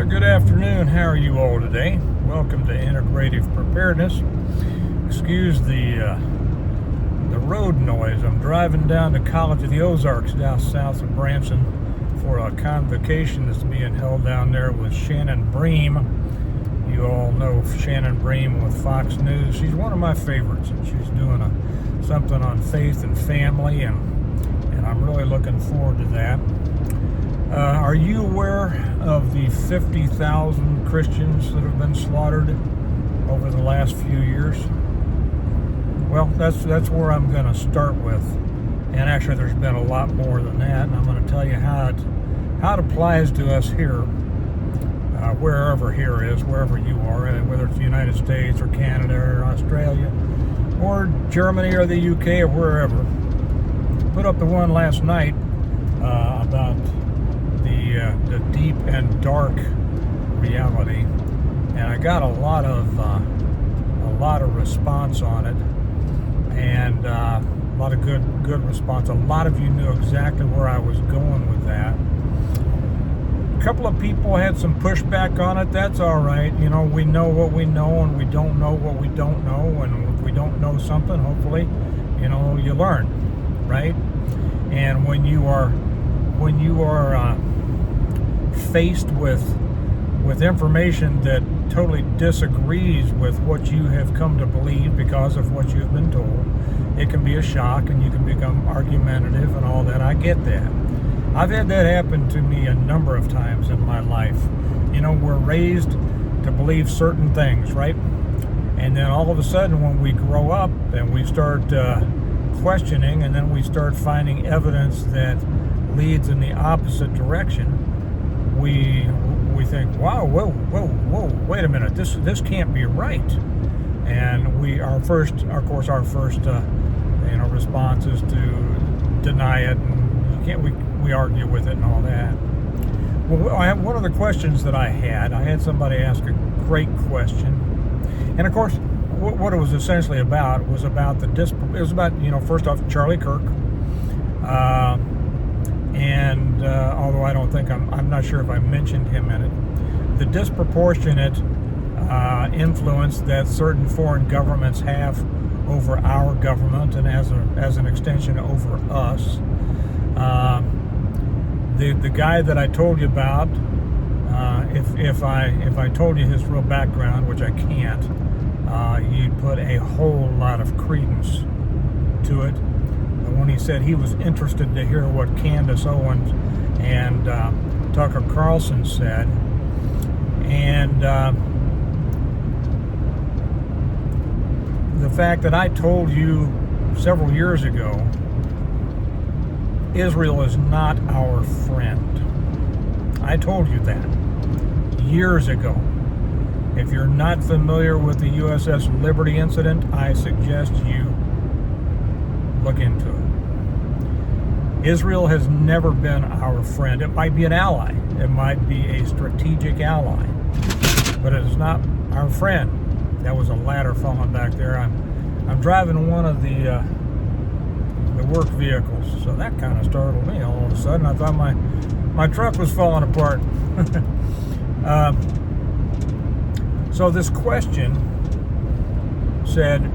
Good afternoon. How are you all today? Welcome to Integrative Preparedness. Excuse the road noise. I'm driving down to College of the Ozarks down south of Branson for a convocation that's being held down there with Shannon Bream. You all know Shannon Bream with Fox News. She's one of my favorites, and she's doing something on faith and family, and I'm really looking forward to that. Are you aware of the 50,000 Christians that have been slaughtered over the last few years? Well, that's where I'm going to start with. And actually, there's been a lot more than that, and I'm going to tell you how it applies to us here, wherever here is, wherever you are, whether it's the United States or Canada or Australia or Germany or the UK or wherever. Put up the one last night about the deep and dark reality, and I got a lot of response on it, and a lot of good response. A lot of you knew exactly where I was going with that. A couple of people had some pushback on it. That's all right. You know, we know what we know, and we don't know what we don't know, and if we don't know something, hopefully, you learn, right? And when you are faced with information that totally disagrees with what you have come to believe because of what you've been told, it can be a shock, and you can become argumentative and all that. I get that. I've had that happen to me a number of times in my life. We're raised to believe certain things, right? And then all of a sudden, when we grow up and we start questioning, and then we start finding evidence that leads in the opposite direction, we think, wow, whoa, wait a minute, this can't be right. And our first response is to deny it, and we argue with it and all that. Well, I have one of the questions that I had somebody ask a great question, and of course, what it was essentially about was about first off, Charlie Kirk. And although I'm not sure if I mentioned him in it, the disproportionate influence that certain foreign governments have over our government, and as an extension over us. The guy that I told you about, if I told you his real background, which I can't, you'd put a whole lot of credence to it. When he said he was interested to hear what Candace Owens and Tucker Carlson said, and the fact that I told you several years ago, Israel is not our friend. I told you that years ago. If you're not familiar with the USS Liberty incident, I suggest you look into it. Israel has never been our friend. It might be an ally. It might be a strategic ally, but it is not our friend. That was a ladder falling back there. I'm driving one of the work vehicles, so that kind of startled me. All of a sudden, I thought my truck was falling apart. So this question said,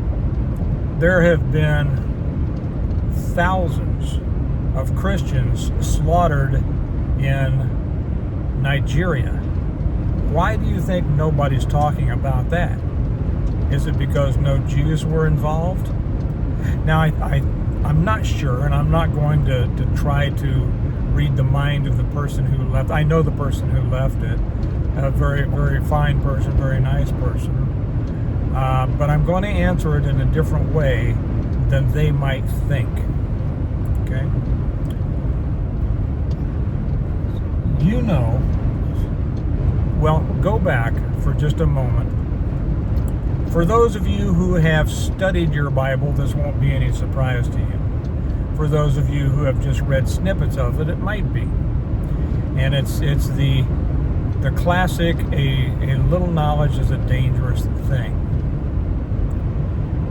there have been thousands of Christians slaughtered in Nigeria. Why do you think nobody's talking about that? Is it because no Jews were involved? Now, I'm not sure, and I'm not going to try to read the mind of the person who left. I know the person who left it. A very, very fine person, very nice person. But I'm going to answer it in a different way than they might think. Okay? Well, go back for just a moment. For those of you who have studied your Bible, this won't be any surprise to you. For those of you who have just read snippets of it, it might be. And it's the classic, a little knowledge is a dangerous thing.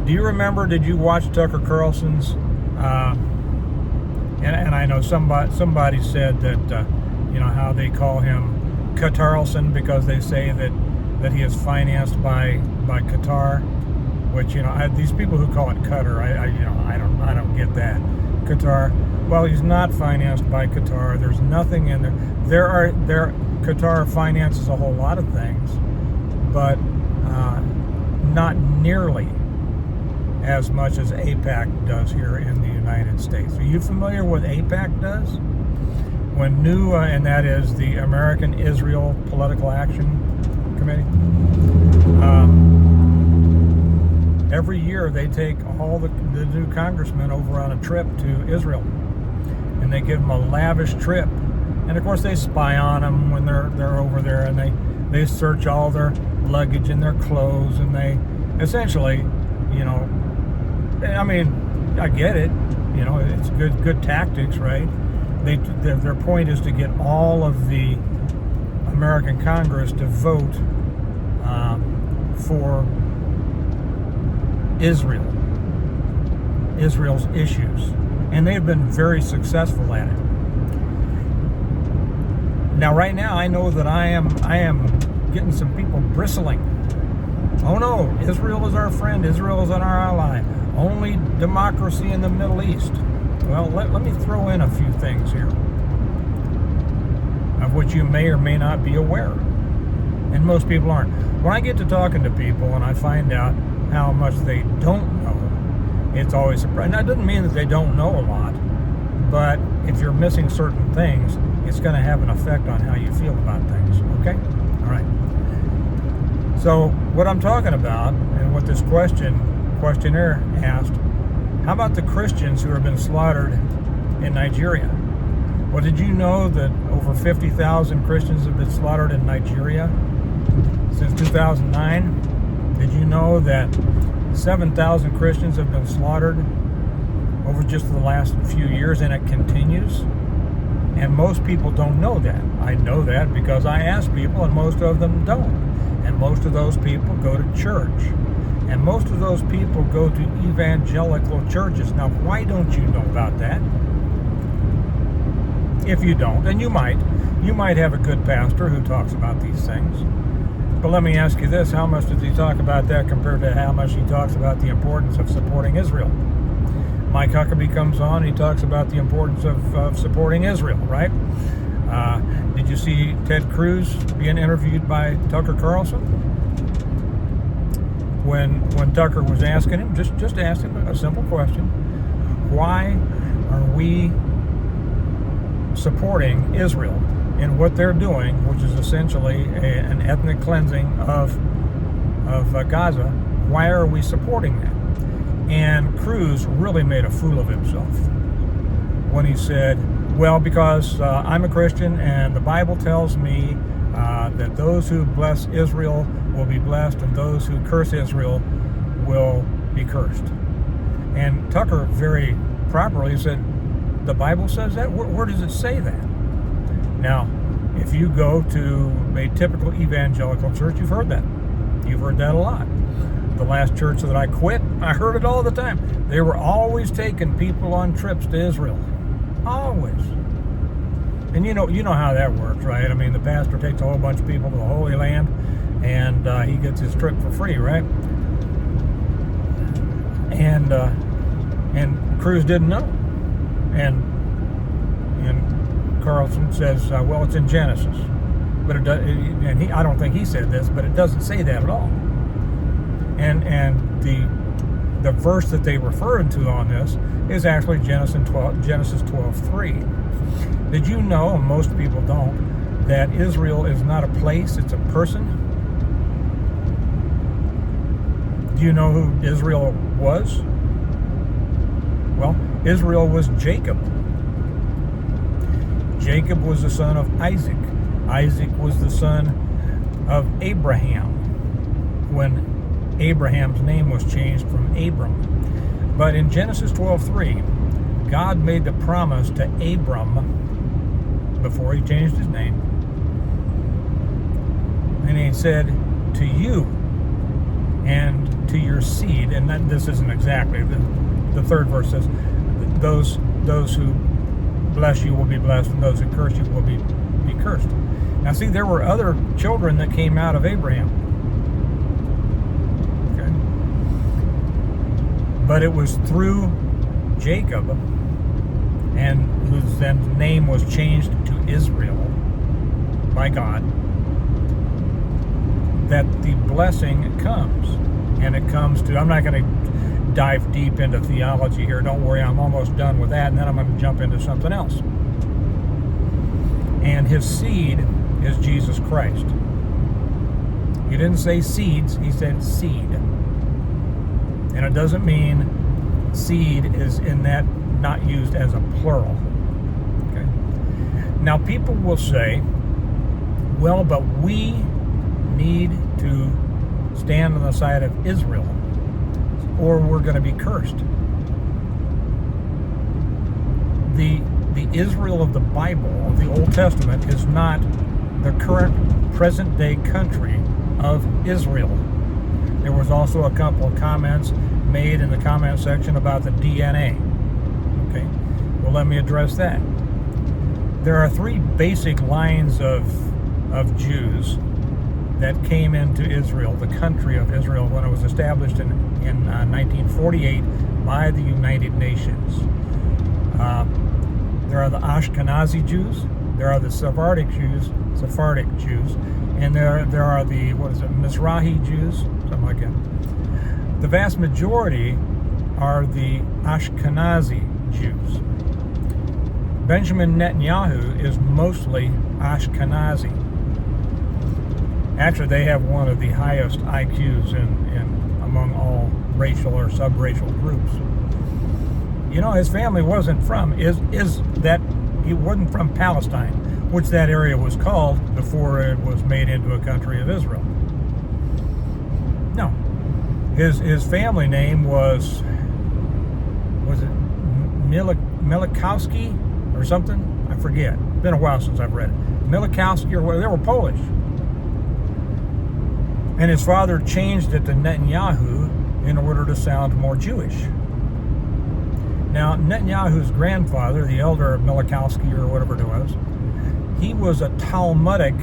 Do you remember, did you watch Tucker Carlson's, and I know somebody said that, how they call him Qatarlson, because they say that he is financed by Qatar, which, these people who call it Qatar, I don't get that. Qatar. Well, he's not financed by Qatar. There's nothing in there. Qatar finances a whole lot of things, but not nearly as much as AIPAC does here in the United States. Are you familiar with what AIPAC does? And that is the American Israel Political Action Committee. Every year they take all the new congressmen over on a trip to Israel, and they give them a lavish trip. And of course they spy on them when they're over there, and they search all their luggage and their clothes, and they essentially, I get it, it's good tactics, right? Their point is to get all of the American Congress to vote for Israel's issues, and they've been very successful at it. Now, right now, I know that I am getting some people bristling. Oh no, Israel is our friend. Israel is our ally. Only democracy in the Middle East. Well, let me throw in a few things here of which you may or may not be aware, and most people aren't. When I get to talking to people and I find out how much they don't know, it's always surprising. That doesn't mean that they don't know a lot, but if you're missing certain things, it's going to have an effect on how you feel about things. Okay? All right. So what I'm talking about, and what this questionnaire asked, how about the Christians who have been slaughtered in Nigeria? Well, did you know that over 50,000 Christians have been slaughtered in Nigeria since 2009? Did you know that 7,000 Christians have been slaughtered over just the last few years, and it continues? And most people don't know that. I know that because I ask people, and most of them don't. And most of those people go to church. And most of those people go to evangelical churches. Now, why don't you know about that? If you don't, and you might have a good pastor who talks about these things. But let me ask you this, how much does he talk about that compared to how much he talks about the importance of supporting Israel? Mike Huckabee comes on, he talks about the importance of supporting Israel, right? Did you see Ted Cruz being interviewed by Tucker Carlson? When Tucker was asking him, just ask him a simple question: why are we supporting Israel in what they're doing, which is essentially an ethnic cleansing of Gaza? Why are we supporting that? And Cruz really made a fool of himself when he said, well, because I'm a Christian and the Bible tells me that those who bless Israel will be blessed and those who curse Israel will be cursed. And Tucker very properly said, the Bible says that? Where does it say that? Now, if you go to a typical evangelical church, you've heard that. You've heard that a lot. The last church that I quit, I heard it all the time. They were always taking people on trips to Israel. Always. And you know how that works, right? I mean, the pastor takes a whole bunch of people to the Holy Land, and he gets his trip for free, right? And Cruz didn't know. And Carlson says, well, it's in Genesis. But it does, and I don't think he said this, but it doesn't say that at all. And the verse that they referred to on this is actually Genesis 12:3. Did you know, and most people don't, that Israel is not a place, it's a person? Do you know who Israel was? Well, Israel was Jacob. Jacob was the son of Isaac. Isaac was the son of Abraham when Abraham's name was changed from Abram. But in Genesis 12:3, God made the promise to Abram before he changed his name. And he said, to you and to your seed, and this isn't exactly, the third verse says, those who bless you will be blessed, and those who curse you will be cursed. Now see, there were other children that came out of Abraham. Okay. But it was through Jacob, and whose then name was changed to Israel by God, that the blessing comes. And it comes to, I'm not going to dive deep into theology here. Don't worry, I'm almost done with that, and then I'm going to jump into something else. And his seed is Jesus Christ. He didn't say seeds, he said seed. And it doesn't mean seed is in that not used as a plural. Okay. Now people will say, well, but we need to stand on the side of Israel, or we're going to be cursed. The Israel of the Bible, of the Old Testament, is not the current present-day country of Israel. There was also a couple of comments made in the comment section about the DNA. Okay, well, let me address that. There are three basic lines of Jews that came into Israel, the country of Israel, when it was established in 1948 by the United Nations. There are the Ashkenazi Jews, there are the Sephardic Jews, and there are the, Mizrahi Jews, something like that. The vast majority are the Ashkenazi Jews. Benjamin Netanyahu is mostly Ashkenazi. Actually, they have one of the highest IQs in among all racial or subracial groups. You know, his family wasn't from, he wasn't from Palestine, which that area was called before it was made into a country of Israel. No. His family name was it Milikowski or something? I forget. It's been a while since I've read it. Milikowski or whatever. They were Polish. And his father changed it to Netanyahu in order to sound more Jewish. Now, Netanyahu's grandfather, the elder Milikowski or whatever it was, he was a Talmudic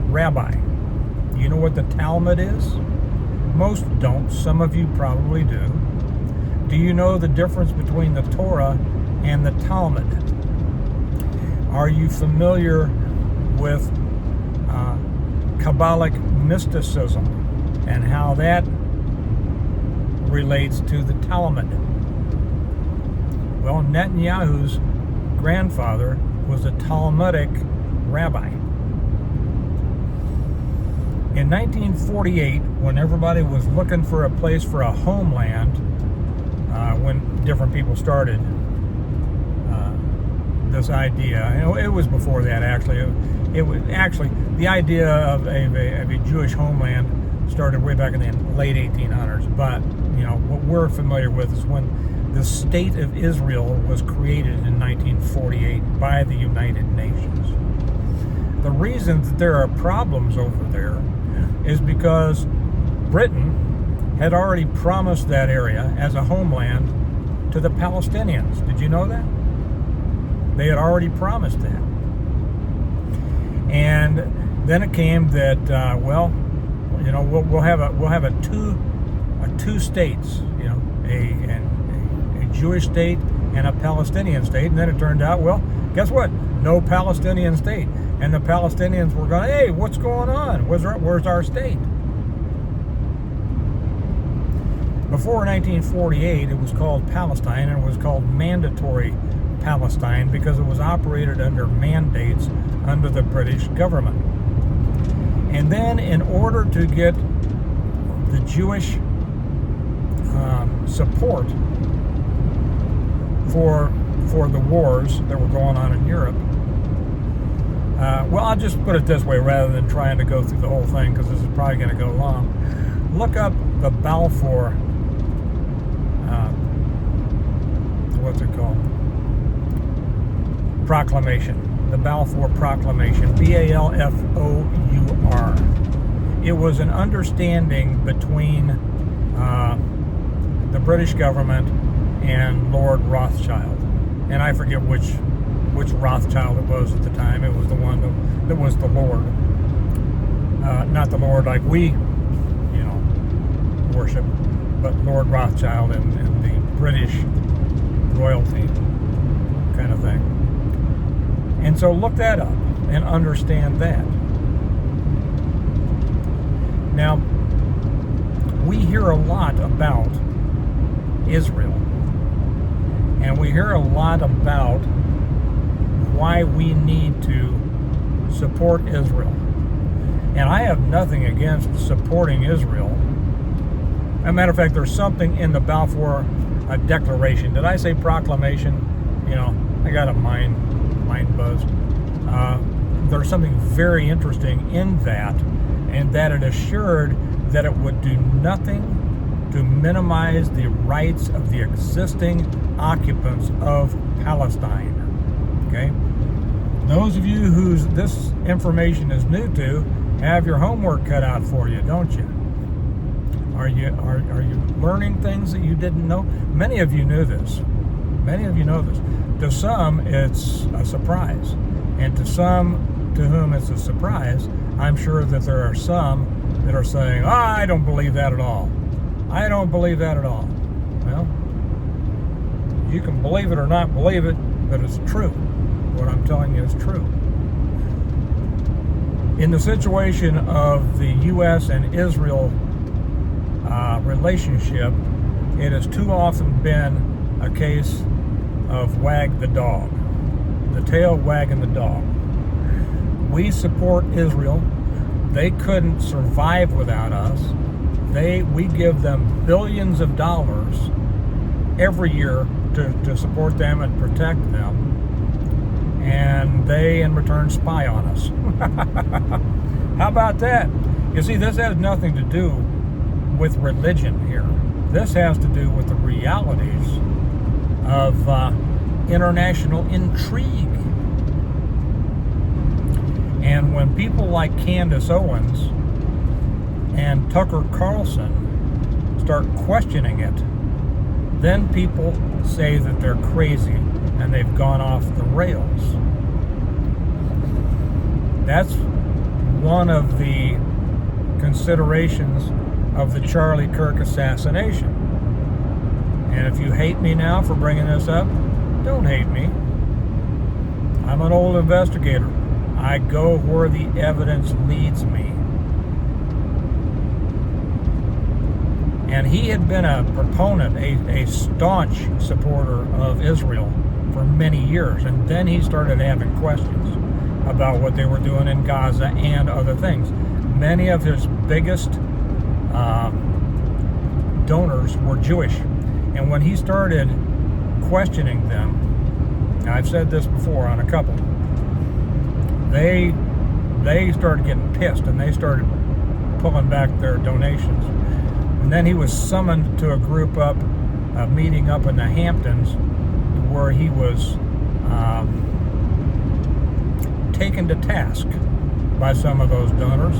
rabbi. You know what the Talmud is? Most don't. Some of you probably do. Do you know the difference between the Torah and the Talmud? Are you familiar with Kabbalic mysticism and how that relates to the Talmud? Well, Netanyahu's grandfather was a Talmudic rabbi. In 1948, when everybody was looking for a place for a homeland, when different people started this idea, it was before that actually. It was actually the idea of a Jewish homeland started way back in the late 1800s. But you know what we're familiar with is when the state of Israel was created in 1948 by the United Nations. The reason that there are problems over there is because Britain had already promised that area as a homeland to the Palestinians. Did you know that? They had already promised that. And then it came that we'll have a two states, you know, a Jewish state and a Palestinian state. And then it turned out, well, guess what? No Palestinian state. And the Palestinians were going, hey, what's going on? Where's our state? Before 1948, it was called Palestine, and it was called Mandatory Palestine because it was operated under mandates under the British government. And then in order to get the Jewish support for the wars that were going on in Europe, well, I'll just put it this way rather than trying to go through the whole thing because this is probably going to go long. Look up the Balfour, what's it called? Proclamation. The Balfour Proclamation, B-A-L-F-O-U-R. It was an understanding between the British government and Lord Rothschild. And I forget which Rothschild it was at the time. It was the one that was the Lord. not the Lord like we, worship, but Lord Rothschild and the British royalty kind of thing. And so look that up and understand that. Now, we hear a lot about Israel, and we hear a lot about why we need to support Israel. And I have nothing against supporting Israel. As a matter of fact, there's something in the Balfour Declaration. Did I say proclamation? I got a mind buzz. There's something very interesting in that, and that it assured that it would do nothing to minimize the rights of the existing occupants of Palestine. Okay? Those of you whose this information is new to, have your homework cut out for you, don't you? Are you learning things that you didn't know? Many of you knew this. Many of you know this. To some, it's a surprise. And to some to whom it's a surprise, I'm sure that there are some that are saying, I don't believe that at all. I don't believe that at all. Well, you can believe it or not believe it, but it's true. What I'm telling you is true. In the situation of the U.S. and Israel relationship, it has too often been a case of wag the dog, the tail wagging the dog. We support Israel. They couldn't survive without us. We give them billions of dollars every year to support them and protect them, and they in return spy on us. How about that? You see, this has nothing to do with religion here. This has to do with the realities of international intrigue. And when people like Candace Owens and Tucker Carlson start questioning it, then people say that they're crazy and they've gone off the rails. That's one of the considerations of the Charlie Kirk assassination. And if you hate me now for bringing this up, don't hate me. I'm an old investigator. I go where the evidence leads me. And he had been a proponent, a staunch supporter of Israel for many years. And then he started having questions about what they were doing in Gaza and other things. Many of his biggest donors were Jewish. And when he started questioning them, and I've said this before on a couple, they started getting pissed and they started pulling back their donations. And then he was summoned to a group a meeting up in the Hamptons, where he was taken to task by some of those donors,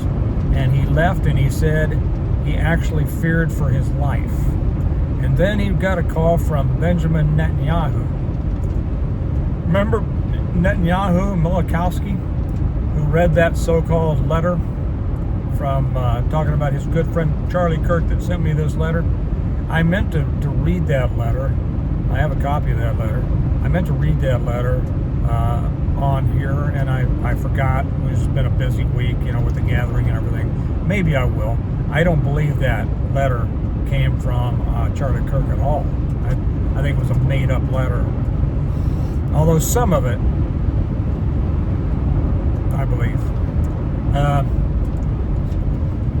and he left and he said he actually feared for his life. And then he got a call from Benjamin Netanyahu. Remember Netanyahu, Milikowski, who read that so-called letter from talking about his good friend Charlie Kirk that sent me this letter? I meant to read that letter. I have a copy of that letter. I meant to read that letter on here, and I forgot. It's been a busy week, with the gathering and everything. Maybe I will. I don't believe that letter came from Charlie Kirk at all. I think it was a made-up letter. Although some of it, I believe.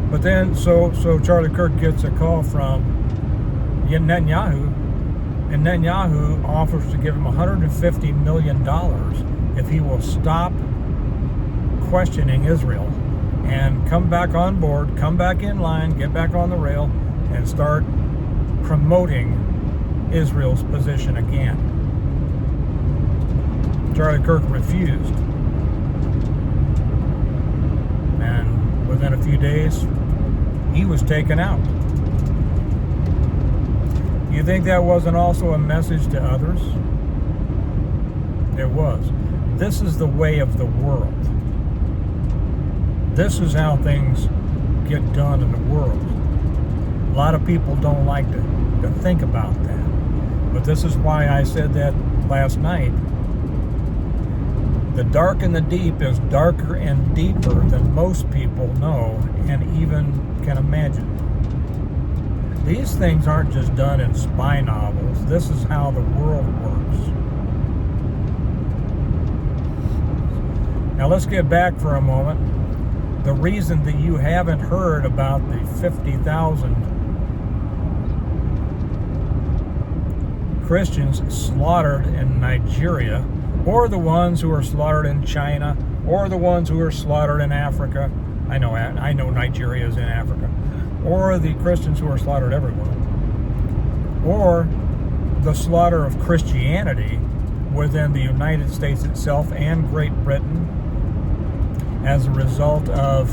But then, so Charlie Kirk gets a call from Netanyahu, and Netanyahu offers to give him $150 million if he will stop questioning Israel and come back on board, come back in line, get back on the rail, and start promoting Israel's position again. Charlie Kirk refused. And within a few days, he was taken out. You think that wasn't also a message to others? It was. This is the way of the world. This is how things get done in the world. A lot of people don't like to think about that. But this is why I said that last night. The dark and the deep is darker and deeper than most people know and even can imagine. These things aren't just done in spy novels. This is how the world works. Now let's get back for a moment. The reason that you haven't heard about the 50,000 Christians slaughtered in Nigeria, or the ones who are slaughtered in China, or the ones who are slaughtered in Africa. I know Nigeria is in Africa. Or the Christians who are slaughtered everywhere. Or the slaughter of Christianity within the United States itself and Great Britain as a result of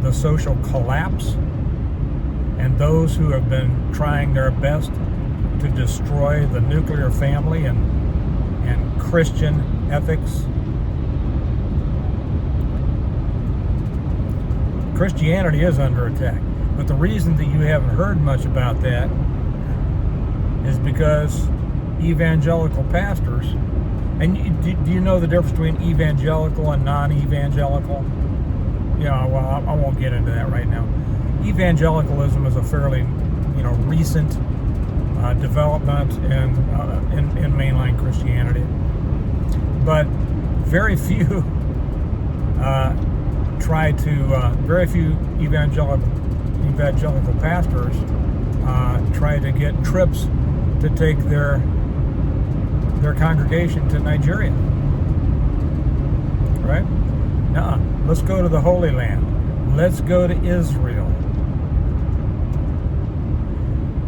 the social collapse and those who have been trying their best to destroy the nuclear family and Christian ethics. Christianity is under attack. But the reason that you haven't heard much about that is because evangelical pastors, and do you know the difference between evangelical and non-evangelical? Yeah, well, I won't get into that right now. Evangelicalism is a fairly, recent development in mainline Christianity. But very few very few evangelical pastors try to get trips to take their congregation to Nigeria. Right? Nuh-uh. Let's go to the Holy Land. Let's go to Israel.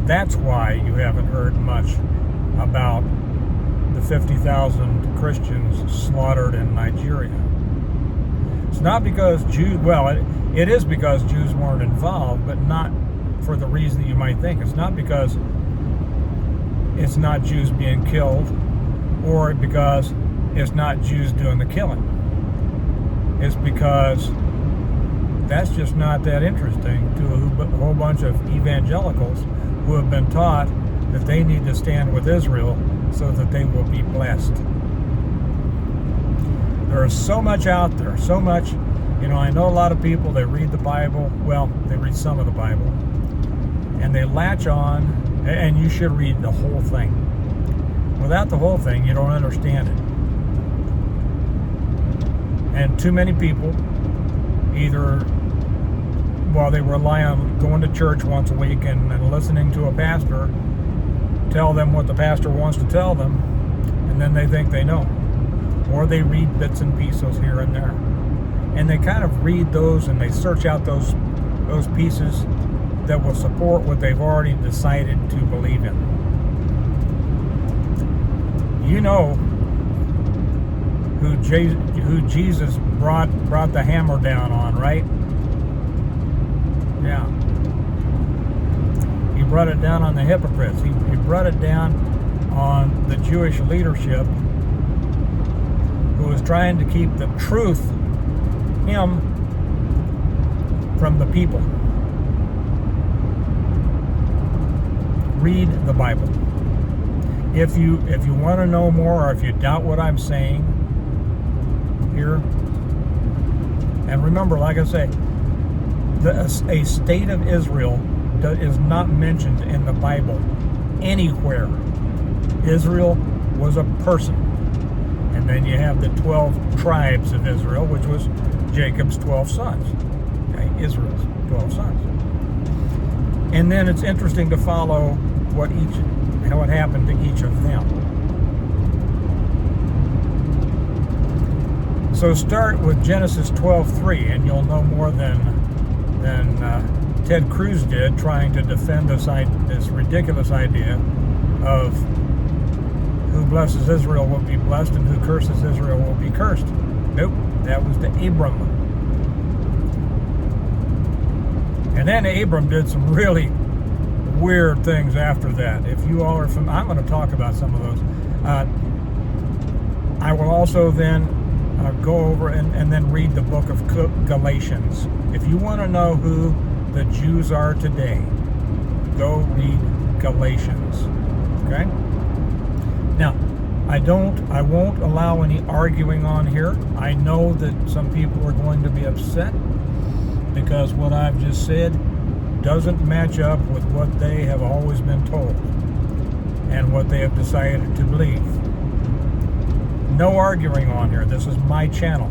That's why you haven't heard much about the 50,000 Christians slaughtered in Nigeria. It's not because Jews, it is because Jews weren't involved, but not for the reason that you might think. It's not because it's not Jews being killed, or because it's not Jews doing the killing. It's because that's just not that interesting to a whole bunch of evangelicals who have been taught that they need to stand with Israel so that they will be blessed. There is so much out there, so much. I know a lot of people, they read the Bible. Well, they read some of the Bible. And they latch on, and you should read the whole thing. Without the whole thing, you don't understand it. And too many people either, they rely on going to church once a week and listening to a pastor tell them what the pastor wants to tell them, and then they think they know. Or they read bits and pieces here and there. And they kind of read those and they search out those pieces that will support what they've already decided to believe in. You know who Jesus brought the hammer down on, right? Yeah. He brought it down on the hypocrites. He brought it down on the Jewish leadership who was trying to keep the truth, him, from the people. Read the Bible. If you want to know more, or if you doubt what I'm saying here, and remember, like I say, a state of Israel is not mentioned in the Bible anywhere. Israel was a person. And then you have the 12 tribes of Israel, which was Jacob's 12 sons. Okay? Israel's 12 sons. And then it's interesting to follow how it happened to each of them. So start with Genesis 12:3, and you'll know more than Ted Cruz did, trying to defend this ridiculous idea of who blesses Israel will be blessed and who curses Israel will be cursed. Nope, that was to Abram. And then Abram did some really weird things after that. If you all are I'm going to talk about some of those. I will also then go over and then read the book of Galatians. If you want to know who the Jews are today, go read Galatians. Okay? Now, I won't allow any arguing on here. I know that some people are going to be upset because what I've just said doesn't match up with what they have always been told and what they have decided to believe. No arguing on here. This is my channel.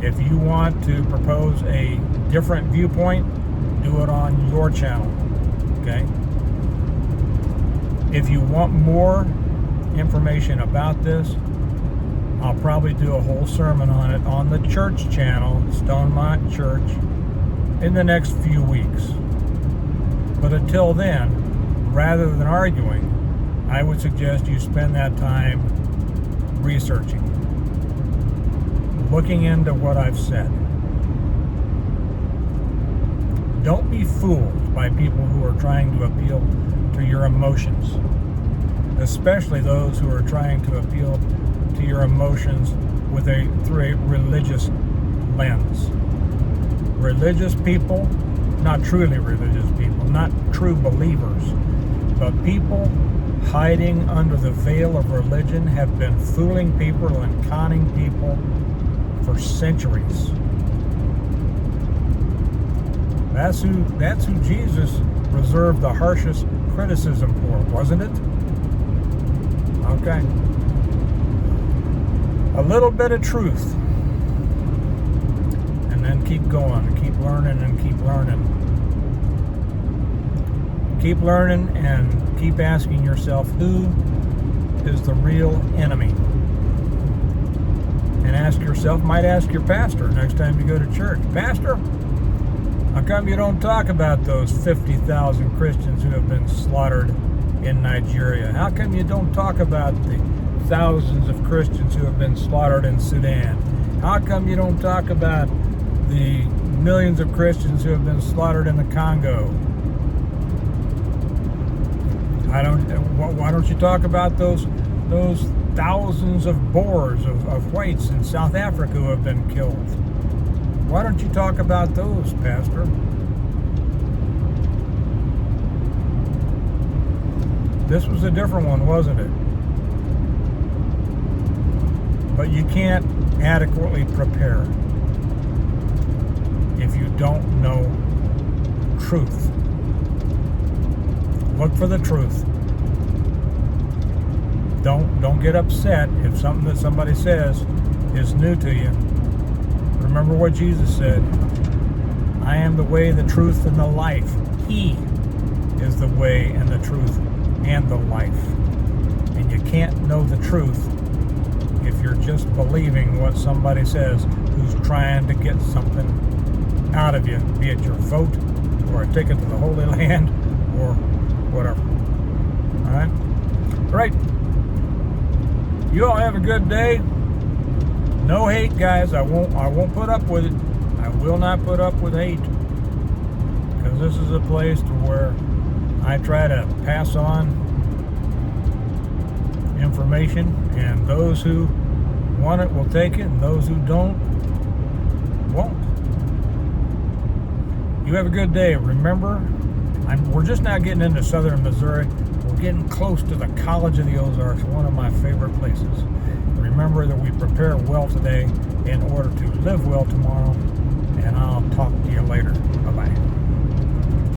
If you want to propose a different viewpoint, do it on your channel. Okay? If you want more information about this, I'll probably do a whole sermon on it on the church channel, Stonemont Church, in the next few weeks. But until then, rather than arguing, I would suggest you spend that time researching, looking into what I've said. Don't be fooled by people who are trying to appeal to your emotions, especially those who are trying to appeal to your emotions through a religious lens. Religious people, not truly religious people, not true believers, but people hiding under the veil of religion have been fooling people and conning people for centuries. That's who Jesus reserved the harshest criticism for, wasn't it? Okay. A little bit of truth. And then keep going, keep learning and keep learning. Keep learning and keep asking yourself, who is the real enemy? And ask yourself, might ask your pastor next time you go to church, Pastor, how come you don't talk about those 50,000 Christians who have been slaughtered in Nigeria? How come you don't talk about the thousands of Christians who have been slaughtered in Sudan? How come you don't talk about the millions of Christians who have been slaughtered in the Congo? Why don't you talk about those thousands of Boers, of whites in South Africa who have been killed? Why don't you talk about those, Pastor? This was a different one, wasn't it? But you can't adequately prepare if you don't know truth. Look for the truth. Don't get upset if something that somebody says is new to you. Remember what Jesus said. I am the way, the truth, and the life. He is the way and the truth and the life. And you can't know the truth if you're just believing what somebody says who's trying to get something out of you, be it your vote or a ticket to the Holy Land or whatever. All right? You all have a good day. No hate, guys. I won't put up with it. I will not put up with hate, because this is a place to where I try to pass on information, and those who want it will take it, and those who don't won't. You have a good day. Remember, we're just now getting into southern Missouri. We're getting close to the College of the Ozarks, one of my favorite places. Remember that we prepare well today in order to live well tomorrow.